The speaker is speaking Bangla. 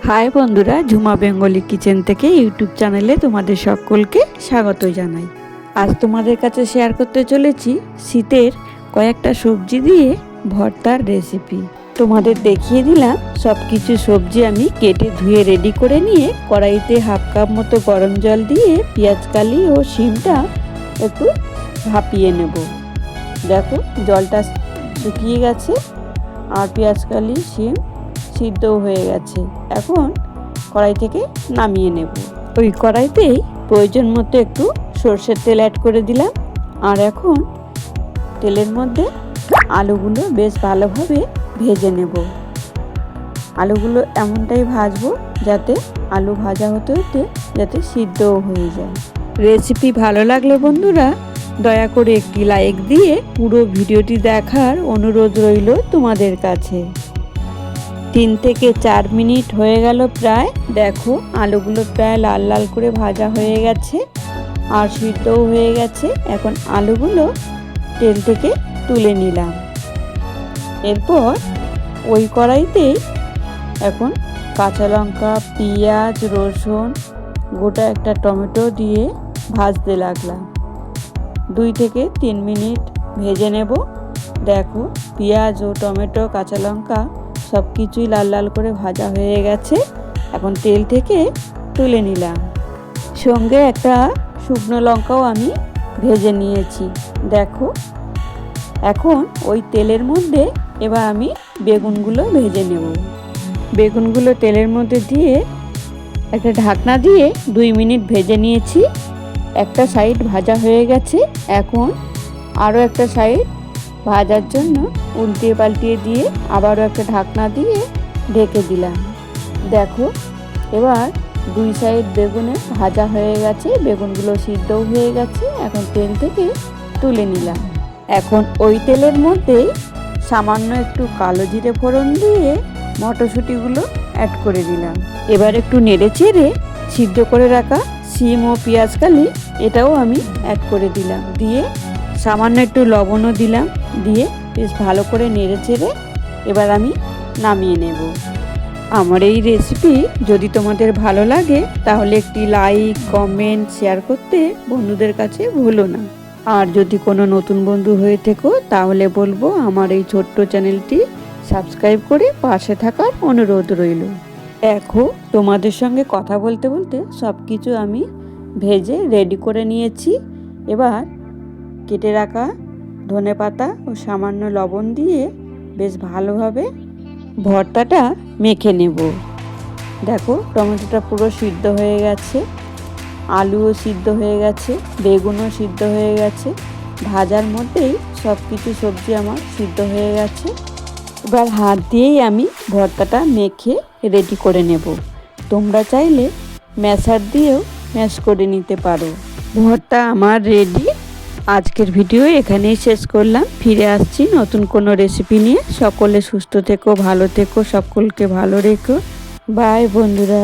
হাই বন্ধুরা, ঝুমা বেঙ্গলি কিচেন থেকে ইউটিউব চ্যানেলে তোমাদের সকলকে স্বাগত জানাই। আজ তোমাদের কাছে শেয়ার করতে চলেছি শীতের কয়েকটা সবজি দিয়ে ভর্তার রেসিপি। তোমাদের দেখিয়ে দিলাম সব কিছু সবজি আমি কেটে ধুয়ে রেডি করে নিয়ে কড়াইতে হাফ কাপ মতো গরম জল দিয়ে পেঁয়াজকালি ও শিমটা একটু ভাপিয়ে নেব। দেখো জলটা শুকিয়ে গেছে আর পেঁয়াজকালি শিম সিদ্ধও হয়ে গেছে। এখন কড়াই থেকে নামিয়ে নেব। ওই কড়াইতেই প্রয়োজন মতো একটু সর্ষের তেল অ্যাড করে দিলাম। আর এখন তেলের মধ্যে আলুগুলো বেশ ভালোভাবে ভেজে নেব। আলুগুলো এমনটাই ভাজবো যাতে আলু ভাজা হতে হতে যাতে সিদ্ধও হয়ে যায়। রেসিপি ভালো লাগলে বন্ধুরা দয়া করে একটি লাইক দিয়ে পুরো ভিডিওটি দেখার অনুরোধ রইল তোমাদের কাছে। 3 থেকে 4 মিনিট হয়ে গেল প্রায়। দেখো আলুগুলো প্রায় লাল লাল করে ভাজা হয়ে গেছে আর সিদ্ধও হয়ে গেছে। এখন আলুগুলো তেল থেকে তুলে নিলাম। এরপর ওই কড়াইতেই এখন কাঁচা লঙ্কা, পেঁয়াজ, রসুন, গোটা একটা টমেটো দিয়ে ভাজতে লাগলাম। 2 থেকে 3 মিনিট ভেজে নেব। দেখো পেঁয়াজ ও টমেটো, কাঁচা লঙ্কা সব কিছুই লাল লাল করে ভাজা হয়ে গেছে। এখন তেল থেকে তুলে নিলাম। সঙ্গে একটা শুকনো লঙ্কাও আমি ভেজে নিয়েছি। দেখো এখন ওই তেলের মধ্যে এবার আমি বেগুনগুলো ভেজে নেব। বেগুনগুলো তেলের মধ্যে দিয়ে একটা ঢাকনা দিয়ে 2 মিনিট ভেজে নিয়েছি। একটা সাইড ভাজা হয়ে গেছে। এখন আরও একটা সাইড ভাজার জন্য উল্টিয়ে পাল্টিয়ে দিয়ে আবারও একটা ঢাকনা দিয়ে ঢেকে দিলাম। দেখো এবার 2 সাইড বেগুনে ভাজা হয়ে গেছে, বেগুনগুলো সিদ্ধও হয়ে গেছে। এখন তেল থেকে তুলে নিলাম। এখন ওই তেলের মধ্যেই সামান্য একটু কালো জিরে ফোড়ন দিয়ে মটরশুঁটিগুলো অ্যাড করে দিলাম। এবার একটু নেড়ে চেড়ে সিদ্ধ করে রাখা শিম ও পেঁয়াজকালি এটাও আমি অ্যাড করে দিলাম। দিয়ে সামান্য একটু লবণও দিলাম। দিয়ে বেশ ভালো করে নেড়ে চেড়ে এবার আমি নামিয়ে নেব। আমার এই রেসিপি যদি তোমাদের ভালো লাগে তাহলে একটি লাইক, কমেন্ট, শেয়ার করতে বন্ধুদের কাছে ভুলো না। আর যদি কোনো নতুন বন্ধু হয়ে থেকো তাহলে বলবো আমার এই ছোট্ট চ্যানেলটি সাবস্ক্রাইব করে পাশে থাকার অনুরোধ রইল। দেখো তোমাদের সঙ্গে কথা বলতে বলতে সব কিছু আমি ভেজে রেডি করে নিয়েছি। এবার কেটে রাখা ধনেপাতা ও সামান্য লবণ দিয়ে বেশ ভালোভাবে ভর্তাটা মেখে নেব। দেখো টমেটোটা পুরো সিদ্ধ হয়ে গেছে, আলুও সিদ্ধ হয়ে গেছে, বেগুনও সিদ্ধ হয়ে গেছে। ভাজার মধ্যেই সব কিছু সবজি আমার সিদ্ধ হয়ে গেছে। এবার হাত দিয়েই আমি ভর্তাটা মেখে রেডি করে নেব। তোমরা চাইলে ম্যাশার দিয়েও ম্যাশ করে নিতে পারো। ভর্তা আমার রেডি। আজকের ভিডিও এখানেই শেষ করলাম। ফিরে আসছি নতুন কোনো রেসিপি নিয়ে। সকলে সুস্থ থেকো, ভালো থেকো, সকলকে ভালো রেখো। বাই বন্ধুরা।